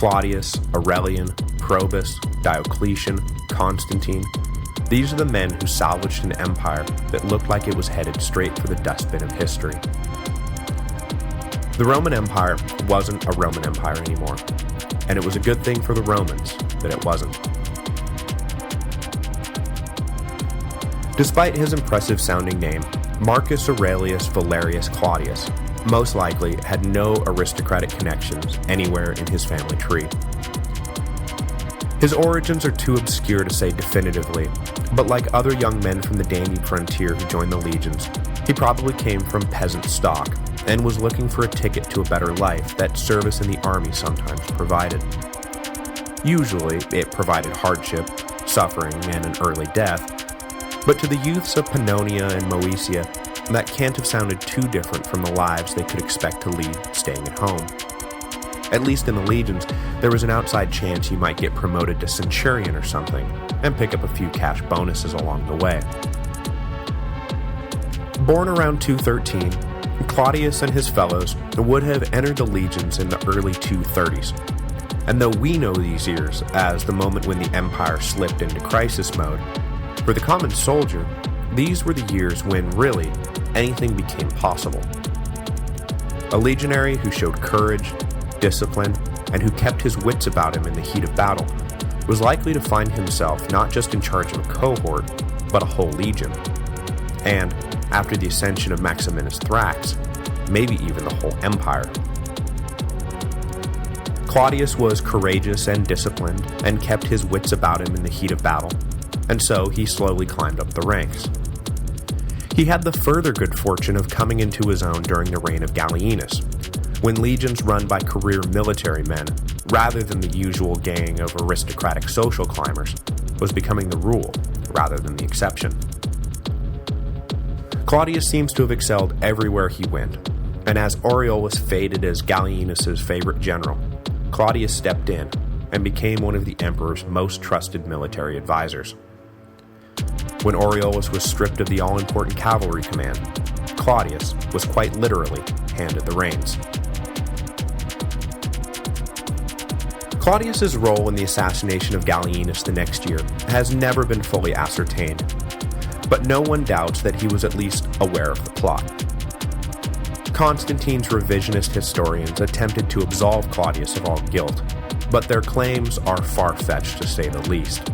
Claudius, Aurelian, Probus, Diocletian, Constantine. These are the men who salvaged an empire that looked like it was headed straight for the dustbin of history. The Roman Empire wasn't a Roman Empire anymore, and it was a good thing for the Romans that it wasn't. Despite his impressive-sounding name, Marcus Aurelius Valerius Claudius most likely had no aristocratic connections anywhere in his family tree. His origins are too obscure to say definitively, but like other young men from the Danube frontier who joined the legions, he probably came from peasant stock and was looking for a ticket to a better life that service in the army sometimes provided. Usually, it provided hardship, suffering, and an early death, but to the youths of Pannonia and Moesia, that can't have sounded too different from the lives they could expect to lead staying at home. At least in the legions, there was an outside chance you might get promoted to centurion or something, and pick up a few cash bonuses along the way. Born around 213, Claudius and his fellows would have entered the legions in the early 230s, and though we know these years as the moment when the empire slipped into crisis mode, for the common soldier, these were the years when, really, anything became possible. A legionary who showed courage, discipline, and who kept his wits about him in the heat of battle was likely to find himself not just in charge of a cohort, but a whole legion. And, after the ascension of Maximinus Thrax, maybe even the whole empire. Claudius was courageous and disciplined, and kept his wits about him in the heat of battle, and so he slowly climbed up the ranks. He had the further good fortune of coming into his own during the reign of Gallienus, when legions run by career military men, rather than the usual gang of aristocratic social climbers, was becoming the rule, rather than the exception. Claudius seems to have excelled everywhere he went, and as Aureolus faded as Gallienus' favorite general, Claudius stepped in and became one of the emperor's most trusted military advisors. When Aureolus was stripped of the all-important cavalry command, Claudius was quite literally handed the reins. Claudius's role in the assassination of Gallienus the next year has never been fully ascertained, but no one doubts that he was at least aware of the plot. Constantine's revisionist historians attempted to absolve Claudius of all guilt, but their claims are far-fetched to say the least.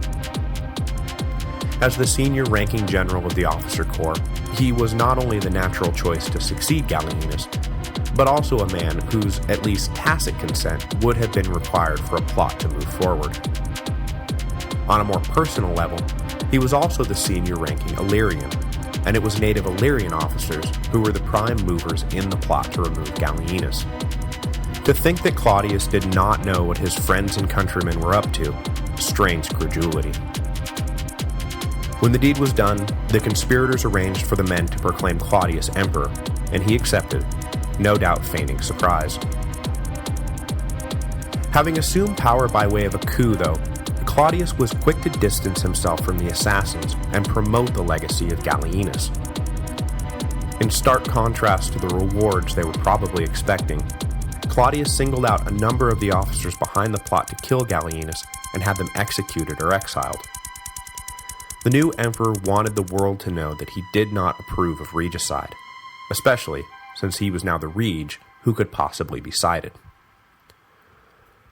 As the senior ranking general of the officer corps, he was not only the natural choice to succeed Gallienus, but also a man whose at least tacit consent would have been required for a plot to move forward. On a more personal level, he was also the senior ranking Illyrian, and it was native Illyrian officers who were the prime movers in the plot to remove Gallienus. To think that Claudius did not know what his friends and countrymen were up to strains credulity. When the deed was done, the conspirators arranged for the men to proclaim Claudius emperor, and he accepted, no doubt feigning surprise. Having assumed power by way of a coup, though, Claudius was quick to distance himself from the assassins and promote the legacy of Gallienus. In stark contrast to the rewards they were probably expecting, Claudius singled out a number of the officers behind the plot to kill Gallienus and had them executed or exiled. The new emperor wanted the world to know that he did not approve of regicide, especially since he was now the rege who could possibly be cited.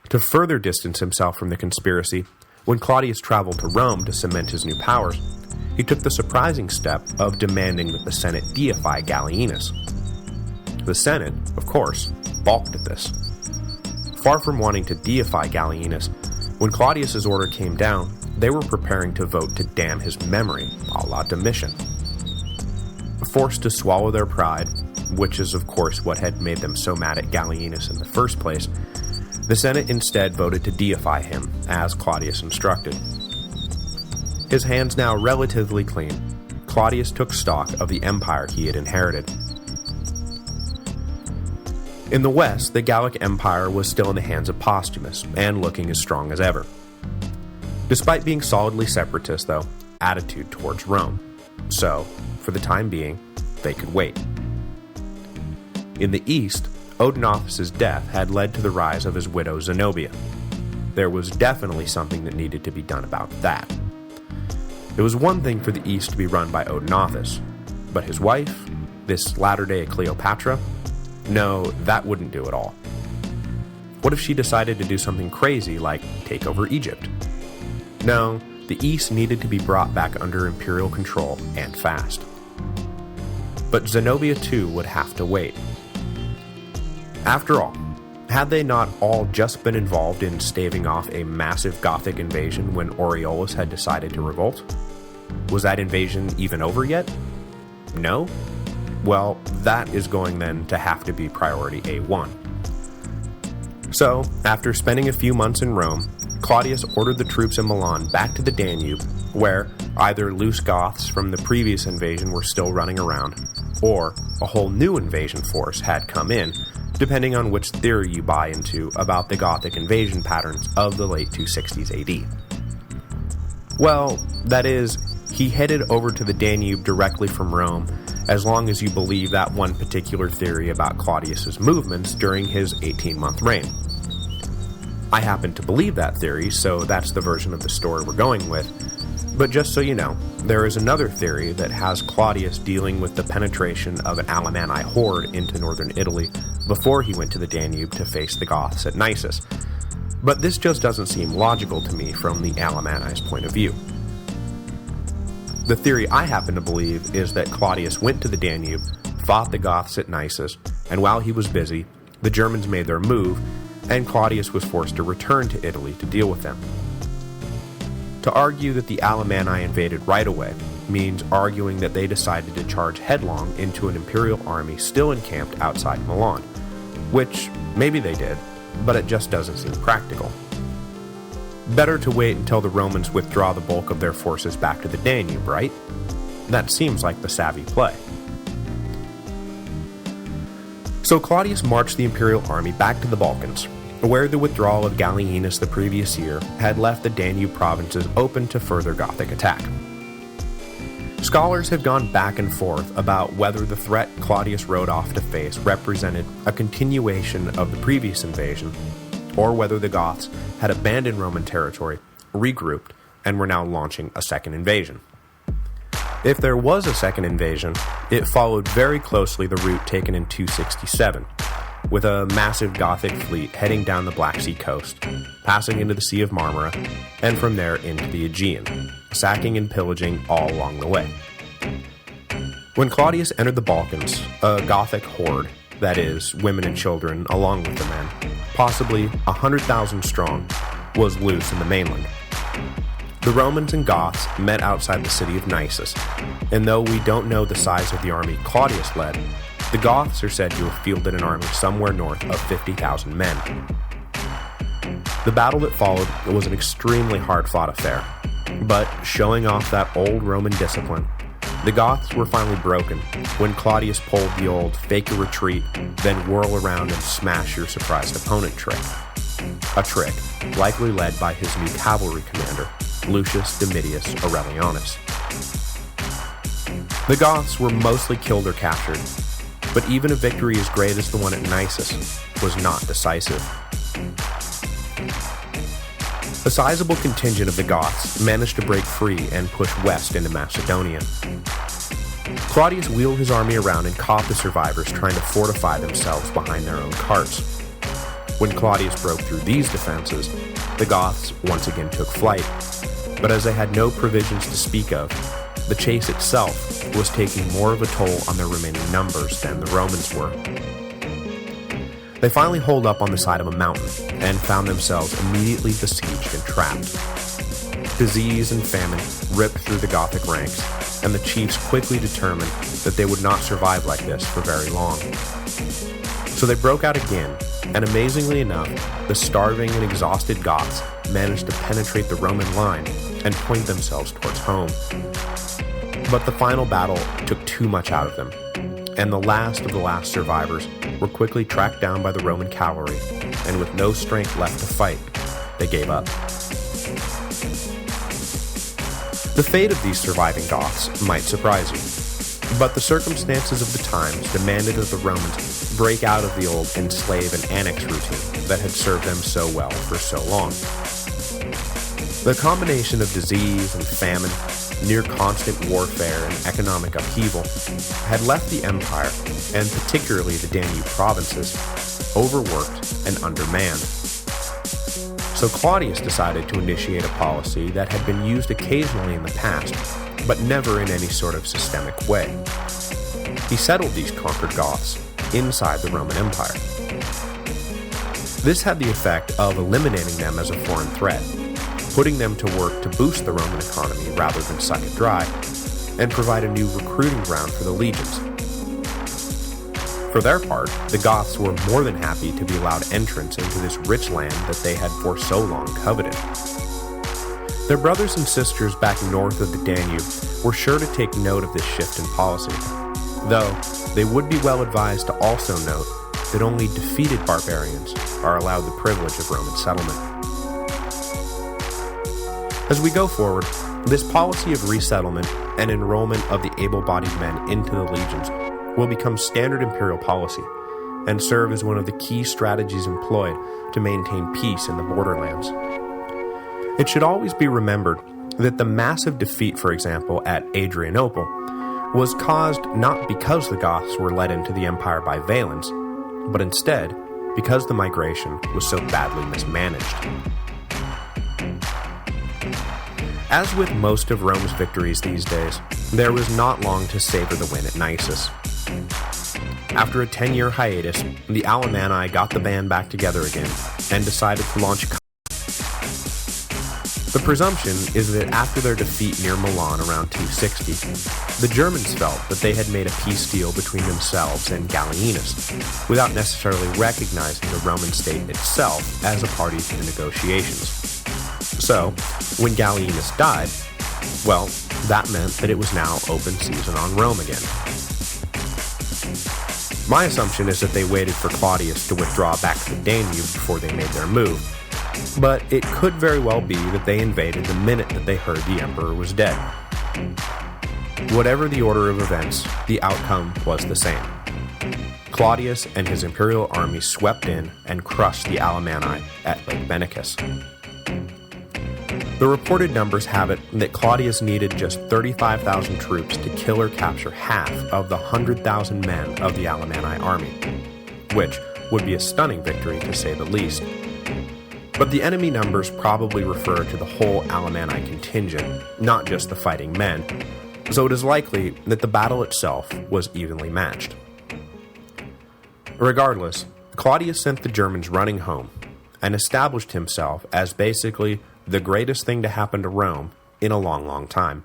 To further distance himself from the conspiracy, when Claudius traveled to Rome to cement his new powers, he took the surprising step of demanding that the Senate deify Gallienus. The Senate, of course, balked at this. Far from wanting to deify Gallienus, when Claudius's order came down, they were preparing to vote to damn his memory, a la Domitian. Forced to swallow their pride, which is of course what had made them so mad at Gallienus in the first place, the Senate instead voted to deify him, as Claudius instructed. His hands now relatively clean, Claudius took stock of the empire he had inherited. In the west, the Gallic Empire was still in the hands of Postumus, and looking as strong as ever. Despite being solidly separatist, though, attitude towards Rome, so, for the time being, they could wait. In the east, Odenathus' death had led to the rise of his widow Zenobia, there was definitely something that needed to be done about that. It was one thing for the East to be run by Odenathus, but his wife, this latter-day Cleopatra, no, that wouldn't do it all. What if she decided to do something crazy like take over Egypt? No, the East needed to be brought back under imperial control, and fast. But Zenobia too would have to wait. After all, had they not all just been involved in staving off a massive Gothic invasion when Aureolus had decided to revolt? Was that invasion even over yet? No? Well, that is going then to have to be priority A1. So, after spending a few months in Rome, Claudius ordered the troops in Milan back to the Danube, where either loose Goths from the previous invasion were still running around, or a whole new invasion force had come in, depending on which theory you buy into about the Gothic invasion patterns of the late 260s AD. Well, that is, he headed over to the Danube directly from Rome, as long as you believe that one particular theory about Claudius's movements during his 18-month reign. I happen to believe that theory, so that's the version of the story we're going with, but just so you know, there is another theory that has Claudius dealing with the penetration of an Alemanni horde into northern Italy before he went to the Danube to face the Goths at Nisus, but this just doesn't seem logical to me from the Alemanni's point of view. The theory I happen to believe is that Claudius went to the Danube, fought the Goths at Nisus, and while he was busy, the Germans made their move, and Claudius was forced to return to Italy to deal with them. To argue that the Alemanni invaded right away means arguing that they decided to charge headlong into an imperial army still encamped outside Milan, which maybe they did, but it just doesn't seem practical. Better to wait until the Romans withdraw the bulk of their forces back to the Danube, right? That seems like the savvy play. So Claudius marched the imperial army back to the Balkans, where the withdrawal of Gallienus the previous year had left the Danube provinces open to further Gothic attack. Scholars have gone back and forth about whether the threat Claudius rode off to face represented a continuation of the previous invasion, or whether the Goths had abandoned Roman territory, regrouped, and were now launching a second invasion. If there was a second invasion, it followed very closely the route taken in 267, with a massive Gothic fleet heading down the Black Sea coast, passing into the Sea of Marmara, and from there into the Aegean, sacking and pillaging all along the way. When Claudius entered the Balkans, a Gothic horde, that is, women and children along with the men, possibly 100,000 strong, was loose in the mainland. The Romans and Goths met outside the city of Nisus, and though we don't know the size of the army Claudius led, the Goths are said to have fielded an army somewhere north of 50,000 men. The battle that followed was an extremely hard-fought affair, but showing off that old Roman discipline, the Goths were finally broken when Claudius pulled the old fake a retreat, then whirl around and smash your surprised opponent trick. A trick likely led by his new cavalry commander, Lucius Domitius Aurelianus. The Goths were mostly killed or captured, but even a victory as great as the one at Nisus was not decisive. A sizable contingent of the Goths managed to break free and push west into Macedonia. Claudius wheeled his army around and caught the survivors trying to fortify themselves behind their own carts. When Claudius broke through these defenses, the Goths once again took flight, but as they had no provisions to speak of, the chase itself was taking more of a toll on their remaining numbers than the Romans were. They finally holed up on the side of a mountain and found themselves immediately besieged and trapped. Disease and famine ripped through the Gothic ranks, and the chiefs quickly determined that they would not survive like this for very long. So they broke out again, and amazingly enough, the starving and exhausted Goths managed to penetrate the Roman line and point themselves towards home. But the final battle took too much out of them, and the last of the last survivors were quickly tracked down by the Roman cavalry, and with no strength left to fight, they gave up. The fate of these surviving Goths might surprise you, but the circumstances of the times demanded of the Romans break out of the old enslave and annex routine that had served them so well for so long. The combination of disease and famine, near constant warfare and economic upheaval, had left the empire, and particularly the Danube provinces, overworked and undermanned. So Claudius decided to initiate a policy that had been used occasionally in the past, but never in any sort of systemic way. He settled these conquered Goths inside the Roman Empire. This had the effect of eliminating them as a foreign threat, putting them to work to boost the Roman economy rather than suck it dry, and provide a new recruiting ground for the legions. For their part, the Goths were more than happy to be allowed entrance into this rich land that they had for so long coveted. Their brothers and sisters back north of the Danube were sure to take note of this shift in policy, though they would be well advised to also note that only defeated barbarians are allowed the privilege of Roman settlement. As we go forward, this policy of resettlement and enrollment of the able-bodied men into the legions will become standard imperial policy and serve as one of the key strategies employed to maintain peace in the borderlands. It should always be remembered that the massive defeat, for example, at Adrianople, was caused not because the Goths were led into the empire by Valens, but instead because the migration was so badly mismanaged. As with most of Rome's victories these days, there was not long to savor the win at Nisus. After a 10-year hiatus, the Alemanni got the band back together again and decided to launch a The presumption is that after their defeat near Milan around 260, the Germans felt that they had made a peace deal between themselves and Gallienus, without necessarily recognizing the Roman state itself as a party to the negotiations. So, when Gallienus died, well, that meant that it was now open season on Rome again. My assumption is that they waited for Claudius to withdraw back to the Danube before they made their move, but it could very well be that they invaded the minute that they heard the emperor was dead. Whatever the order of events, the outcome was the same. Claudius and his imperial army swept in and crushed the Alemanni at Lake Benacus. The reported numbers have it that Claudius needed just 35,000 troops to kill or capture half of the 100,000 men of the Alemanni army, which would be a stunning victory to say the least. But the enemy numbers probably refer to the whole Alemanni contingent, not just the fighting men, so it is likely that the battle itself was evenly matched. Regardless, Claudius sent the Germans running home, and established himself as basically the greatest thing to happen to Rome in a long, long time.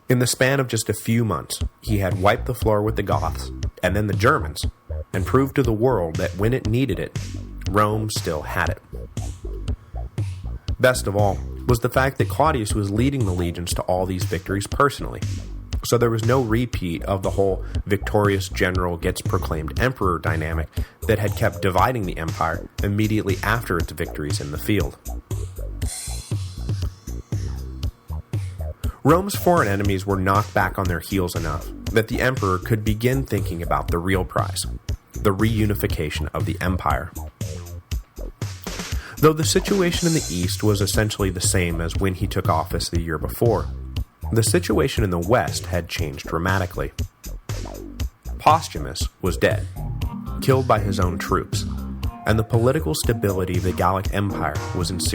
In the span of just a few months, he had wiped the floor with the Goths, and then the Germans, and proved to the world that when it needed it, Rome still had it. Best of all was the fact that Claudius was leading the legions to all these victories personally, so there was no repeat of the whole victorious general gets proclaimed emperor dynamic that had kept dividing the empire immediately after its victories in the field. Rome's foreign enemies were knocked back on their heels enough that the emperor could begin thinking about the real prize, the reunification of the empire. Though the situation in the east was essentially the same as when he took office the year before, the situation in the west had changed dramatically. Postumus was dead, killed by his own troops, and the political stability of the Gallic Empire was in serious